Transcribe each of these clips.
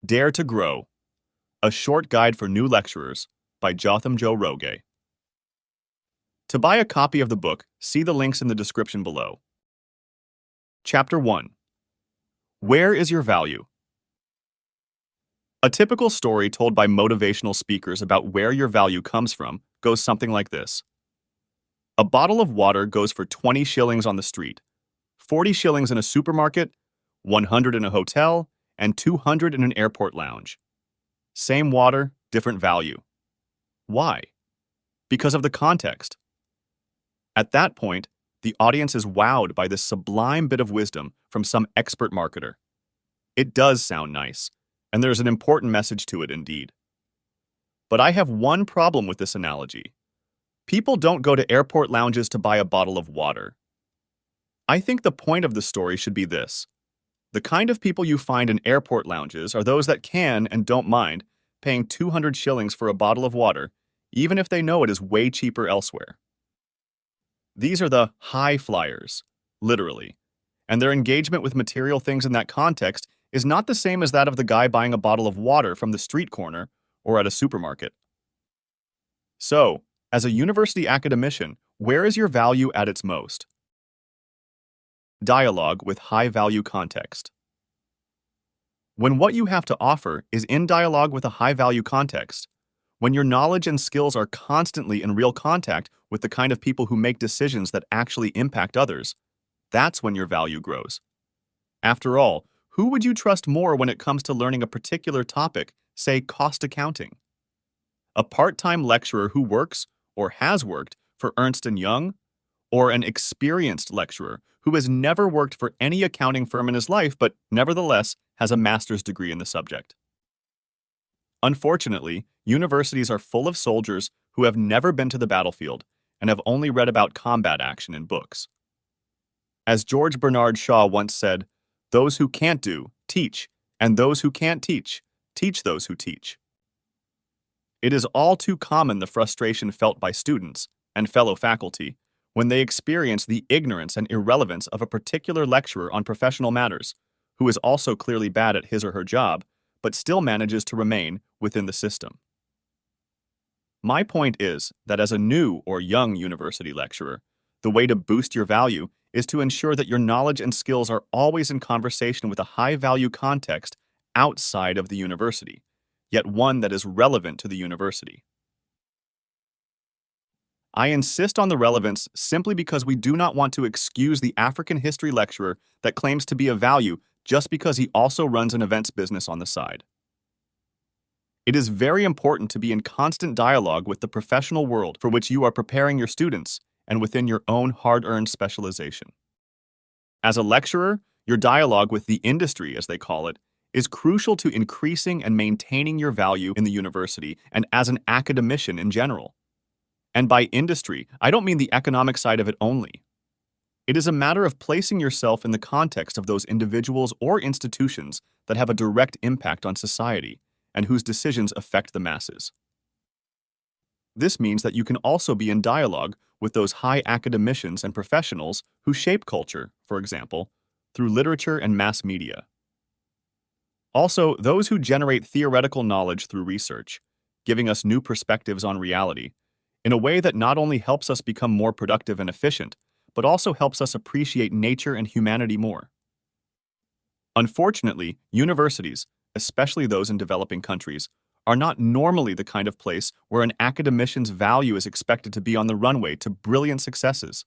Dare to Grow, A Short Guide for New Lecturers by Jotham Joe Roge. To buy a copy of the book, see the links in the description below. Chapter 1. Where is your value? A typical story told by motivational speakers about where your value comes from goes something like this. A bottle of water goes for 20 shillings on the street, 40 shillings in a supermarket, 100 in a hotel, and 200 in an airport lounge. Same water, different value. Why? Because of the context. At that point, the audience is wowed by this sublime bit of wisdom from some expert marketer. It does sound nice, and there's an important message to it indeed. But I have one problem with this analogy. People don't go to airport lounges to buy a bottle of water. I think the point of the story should be this. The kind of people you find in airport lounges are those that can and don't mind paying 200 shillings for a bottle of water, even if they know it is way cheaper elsewhere. These are the high flyers, literally, and their engagement with material things in that context is not the same as that of the guy buying a bottle of water from the street corner or at a supermarket. So, as a university academician, where is your value at its most? Dialogue with high-value context. When what you have to offer is in dialogue with a high-value context, when your knowledge and skills are constantly in real contact with the kind of people who make decisions that actually impact others, that's when your value grows. After all, who would you trust more when it comes to learning a particular topic, say cost accounting? A part-time lecturer who works or has worked for Ernst & Young, or an experienced lecturer who has never worked for any accounting firm in his life but nevertheless has a master's degree in the subject? Unfortunately, universities are full of soldiers who have never been to the battlefield and have only read about combat action in books. As George Bernard Shaw once said, "Those who can't do, teach, and those who can't teach, teach those who teach." It is all too common the frustration felt by students and fellow faculty when they experience the ignorance and irrelevance of a particular lecturer on professional matters, who is also clearly bad at his or her job, but still manages to remain within the system. My point is that as a new or young university lecturer, the way to boost your value is to ensure that your knowledge and skills are always in conversation with a high-value context outside of the university, yet one that is relevant to the university. I insist on the relevance simply because we do not want to excuse the African history lecturer that claims to be of value just because he also runs an events business on the side. It is very important to be in constant dialogue with the professional world for which you are preparing your students and within your own hard-earned specialization. As a lecturer, your dialogue with the industry, as they call it, is crucial to increasing and maintaining your value in the university and as an academician in general. And by industry, I don't mean the economic side of it only. It is a matter of placing yourself in the context of those individuals or institutions that have a direct impact on society and whose decisions affect the masses. This means that you can also be in dialogue with those high academicians and professionals who shape culture, for example, through literature and mass media. Also, those who generate theoretical knowledge through research, giving us new perspectives on reality, in a way that not only helps us become more productive and efficient, but also helps us appreciate nature and humanity more. Unfortunately, universities, especially those in developing countries, are not normally the kind of place where an academician's value is expected to be on the runway to brilliant successes.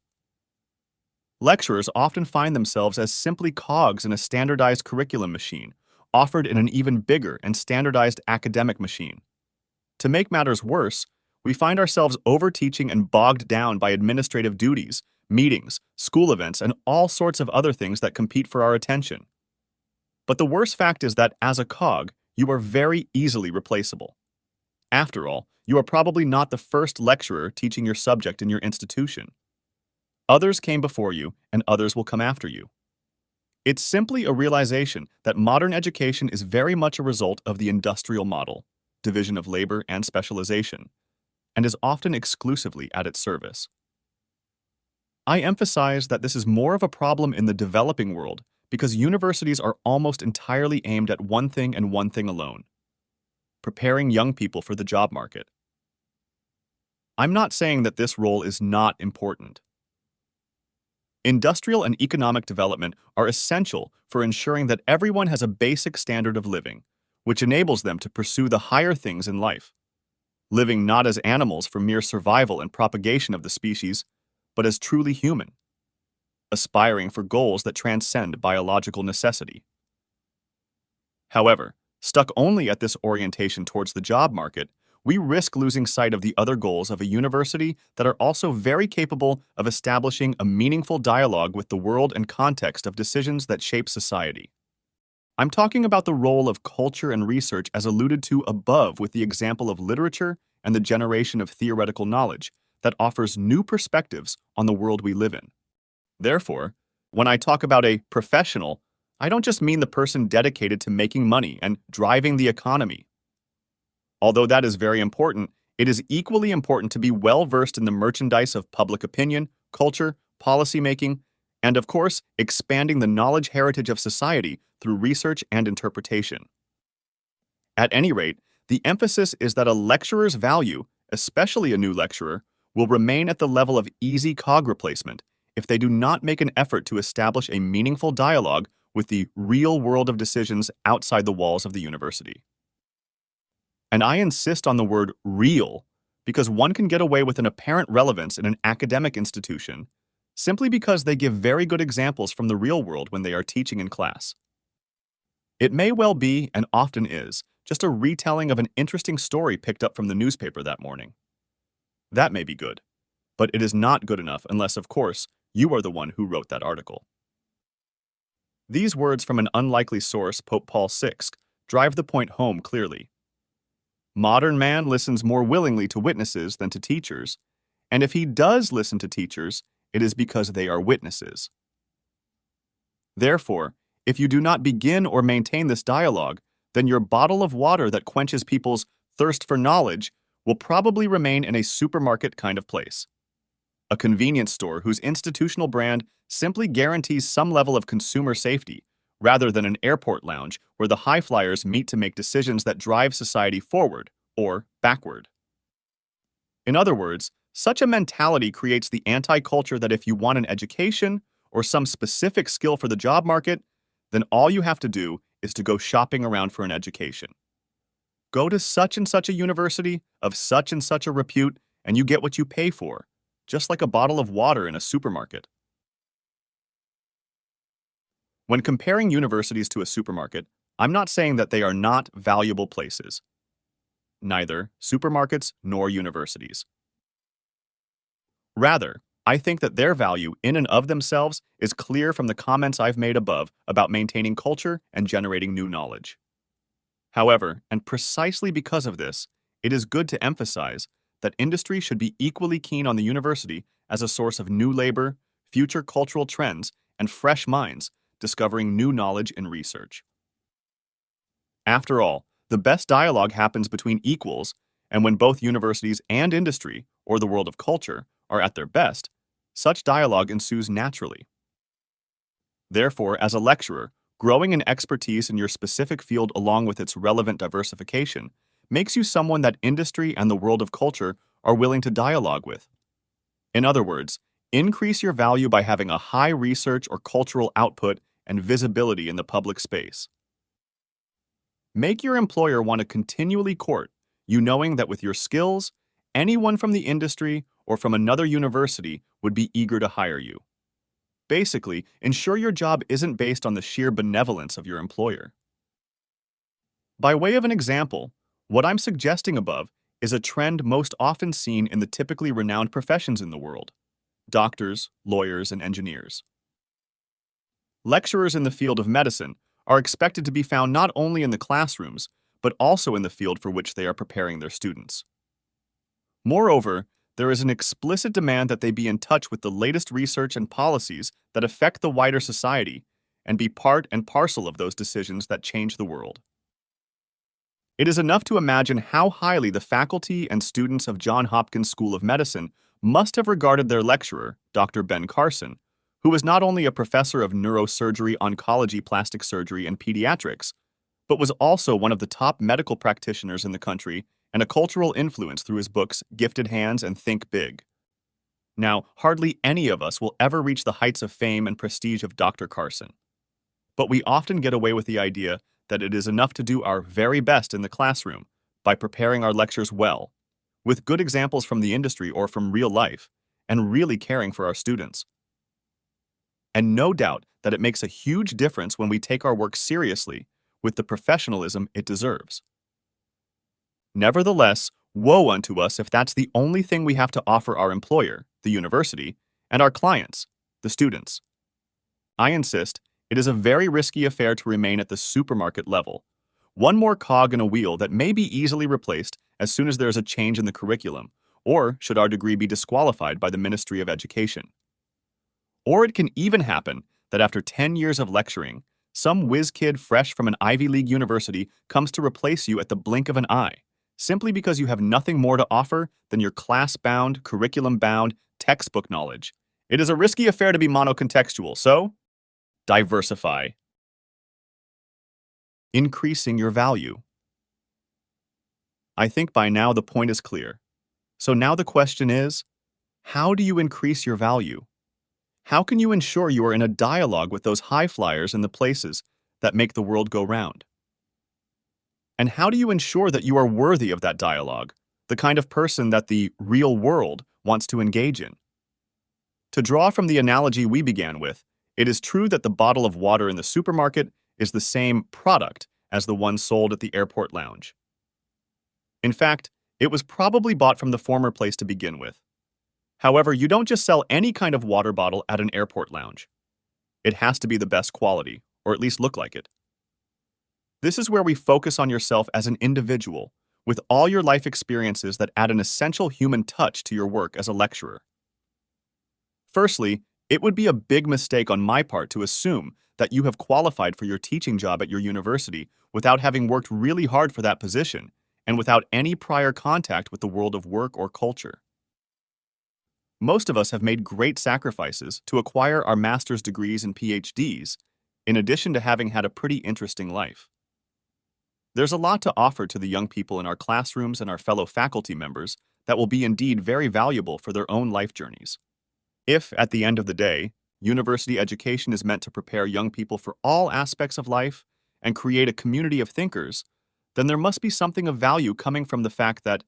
Lecturers often find themselves as simply cogs in a standardized curriculum machine, offered in an even bigger and standardized academic machine. To make matters worse, we find ourselves overteaching and bogged down by administrative duties, meetings, school events, and all sorts of other things that compete for our attention. But the worst fact is that as a cog, you are very easily replaceable. After all, you are probably not the first lecturer teaching your subject in your institution. Others came before you, and others will come after you. It's simply a realization that modern education is very much a result of the industrial model, division of labor and specialization, and is often exclusively at its service. I emphasize that this is more of a problem in the developing world because universities are almost entirely aimed at one thing and one thing alone: preparing young people for the job market. I'm not saying that this role is not important. Industrial and economic development are essential for ensuring that everyone has a basic standard of living, which enables them to pursue the higher things in life, living not as animals for mere survival and propagation of the species, but as truly human, aspiring for goals that transcend biological necessity. However, stuck only at this orientation towards the job market, we risk losing sight of the other goals of a university that are also very capable of establishing a meaningful dialogue with the world and context of decisions that shape society. I'm talking about the role of culture and research as alluded to above with the example of literature and the generation of theoretical knowledge that offers new perspectives on the world we live in. Therefore, when I talk about a professional, I don't just mean the person dedicated to making money and driving the economy. Although that is very important, it is equally important to be well-versed in the merchandise of public opinion, culture, policymaking, and of course, expanding the knowledge heritage of society through research and interpretation. At any rate, the emphasis is that a lecturer's value, especially a new lecturer, will remain at the level of easy cog replacement if they do not make an effort to establish a meaningful dialogue with the real world of decisions outside the walls of the university. And I insist on the word real because one can get away with an apparent relevance in an academic institution simply because they give very good examples from the real world when they are teaching in class. It may well be, and often is, just a retelling of an interesting story picked up from the newspaper that morning. That may be good, but it is not good enough unless, of course, you are the one who wrote that article. These words from an unlikely source, Pope Paul VI, drive the point home clearly. Modern man listens more willingly to witnesses than to teachers, and if he does listen to teachers, it is because they are witnesses. Therefore, if you do not begin or maintain this dialogue, then your bottle of water that quenches people's thirst for knowledge will probably remain in a supermarket kind of place. A convenience store whose institutional brand simply guarantees some level of consumer safety, rather than an airport lounge where the high flyers meet to make decisions that drive society forward or backward. In other words, such a mentality creates the anti-culture that if you want an education or some specific skill for the job market, then all you have to do is to go shopping around for an education. Go to such and such a university of such and such a repute, and you get what you pay for, just like a bottle of water in a supermarket. When comparing universities to a supermarket, I'm not saying that they are not valuable places. Neither supermarkets nor universities. Rather, I think that their value in and of themselves is clear from the comments I've made above about maintaining culture and generating new knowledge. However, and precisely because of this, it is good to emphasize that industry should be equally keen on the university as a source of new labor, future cultural trends, and fresh minds discovering new knowledge and research. After all, the best dialogue happens between equals, and when both universities and industry, or the world of culture, are at their best, such dialogue ensues naturally. Therefore, as a lecturer, growing in expertise in your specific field along with its relevant diversification makes you someone that industry and the world of culture are willing to dialogue with. In other words, increase your value by having a high research or cultural output and visibility in the public space. Make your employer want to continually court you, knowing that with your skills, anyone from the industry or from another university would be eager to hire you. Basically, ensure your job isn't based on the sheer benevolence of your employer. By way of an example, what I'm suggesting above is a trend most often seen in the typically renowned professions in the world: doctors, lawyers, and engineers. Lecturers in the field of medicine are expected to be found not only in the classrooms, but also in the field for which they are preparing their students. Moreover, there is an explicit demand that they be in touch with the latest research and policies that affect the wider society and be part and parcel of those decisions that change the world. It is enough to imagine how highly the faculty and students of Johns Hopkins School of Medicine must have regarded their lecturer, Dr. Ben Carson, who was not only a professor of neurosurgery, oncology, plastic surgery, and pediatrics, but was also one of the top medical practitioners in the country and a cultural influence through his books Gifted Hands and Think Big. Now, hardly any of us will ever reach the heights of fame and prestige of Dr. Carson, but we often get away with the idea that it is enough to do our very best in the classroom by preparing our lectures well, with good examples from the industry or from real life, and really caring for our students. And no doubt that it makes a huge difference when we take our work seriously with the professionalism it deserves. Nevertheless, woe unto us if that's the only thing we have to offer our employer, the university, and our clients, the students. I insist, it is a very risky affair to remain at the supermarket level, one more cog in a wheel that may be easily replaced as soon as there is a change in the curriculum, or should our degree be disqualified by the Ministry of Education. Or it can even happen that after 10 years of lecturing, some whiz kid fresh from an Ivy League university comes to replace you at the blink of an eye, simply because you have nothing more to offer than your class-bound, curriculum-bound, textbook knowledge. It is a risky affair to be monocontextual, so diversify. Increasing your value. I think by now the point is clear. So now the question is, how do you increase your value? How can you ensure you are in a dialogue with those high flyers in the places that make the world go round? And how do you ensure that you are worthy of that dialogue, the kind of person that the real world wants to engage in? To draw from the analogy we began with, it is true that the bottle of water in the supermarket is the same product as the one sold at the airport lounge. In fact, it was probably bought from the former place to begin with. However, you don't just sell any kind of water bottle at an airport lounge. It has to be the best quality, or at least look like it. This is where we focus on yourself as an individual, with all your life experiences that add an essential human touch to your work as a lecturer. Firstly, it would be a big mistake on my part to assume that you have qualified for your teaching job at your university without having worked really hard for that position and without any prior contact with the world of work or culture. Most of us have made great sacrifices to acquire our master's degrees and PhDs, in addition to having had a pretty interesting life. There's a lot to offer to the young people in our classrooms and our fellow faculty members that will be indeed very valuable for their own life journeys. If, at the end of the day, university education is meant to prepare young people for all aspects of life and create a community of thinkers, then there must be something of value coming from the fact that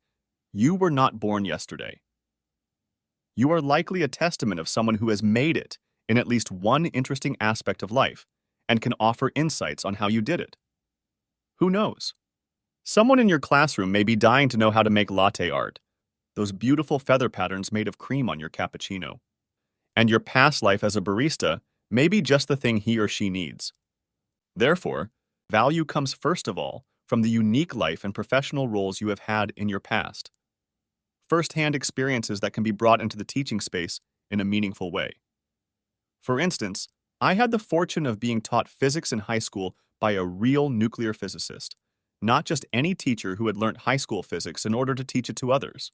you were not born yesterday. You are likely a testament of someone who has made it in at least one interesting aspect of life and can offer insights on how you did it. Who knows? Someone in your classroom may be dying to know how to make latte art, those beautiful feather patterns made of cream on your cappuccino. And your past life as a barista may be just the thing he or she needs. Therefore, value comes first of all from the unique life and professional roles you have had in your past. First-hand experiences that can be brought into the teaching space in a meaningful way. For instance, I had the fortune of being taught physics in high school by a real nuclear physicist, not just any teacher who had learnt high school physics in order to teach it to others.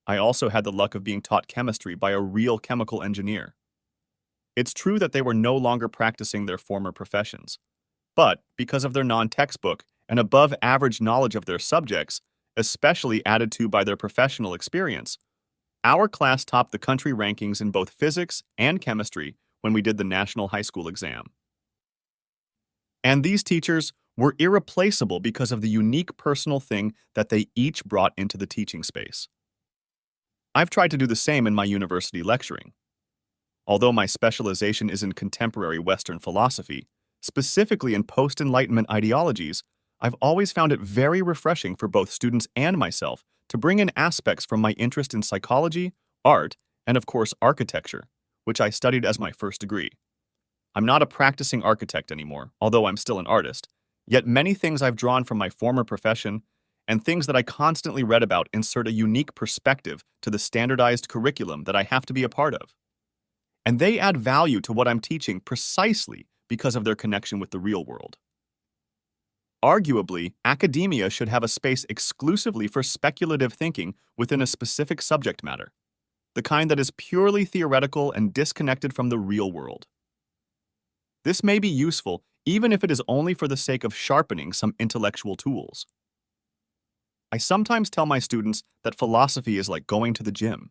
I also had the luck of being taught chemistry by a real chemical engineer. It's true that they were no longer practicing their former professions, but because of their non-textbook and above-average knowledge of their subjects, especially added to by their professional experience, our class topped the country rankings in both physics and chemistry when we did the national high school exam. And these teachers were irreplaceable because of the unique personal thing that they each brought into the teaching space. I've tried to do the same in my university lecturing. Although my specialization is in contemporary Western philosophy, specifically in post-Enlightenment ideologies, I've always found it very refreshing for both students and myself to bring in aspects from my interest in psychology, art, and of course architecture, which I studied as my first degree. I'm not a practicing architect anymore, although I'm still an artist, yet many things I've drawn from my former profession and things that I constantly read about insert a unique perspective to the standardized curriculum that I have to be a part of. And they add value to what I'm teaching precisely because of their connection with the real world. Arguably, academia should have a space exclusively for speculative thinking within a specific subject matter. the kind that is purely theoretical and disconnected from the real world. This may be useful even if it is only for the sake of sharpening some intellectual tools. I sometimes tell my students that philosophy is like going to the gym.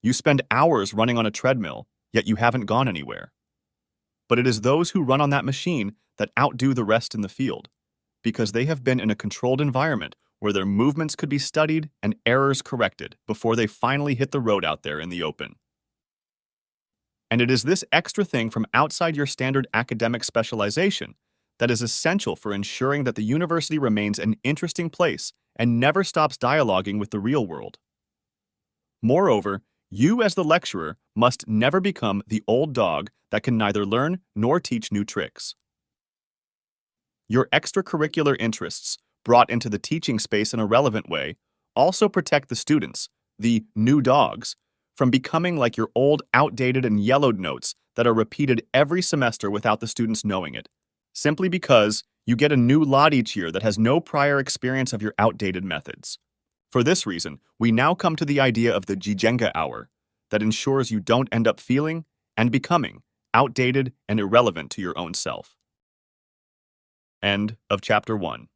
You spend hours running on a treadmill, yet you haven't gone anywhere. But it is those who run on that machine that outdo the rest in the field, because they have been in a controlled environment where their movements could be studied and errors corrected before they finally hit the road out there in the open. And it is this extra thing from outside your standard academic specialization that is essential for ensuring that the university remains an interesting place and never stops dialoguing with the real world. Moreover, you as the lecturer must never become the old dog that can neither learn nor teach new tricks. Your extracurricular interests, brought into the teaching space in a relevant way, also protect the students, the new dogs, from becoming like your old, outdated, and yellowed notes that are repeated every semester without the students knowing it, simply because you get a new lot each year that has no prior experience of your outdated methods. For this reason, we now come to the idea of the Jijenga hour that ensures you don't end up feeling and becoming outdated and irrelevant to your own self. End of Chapter 1.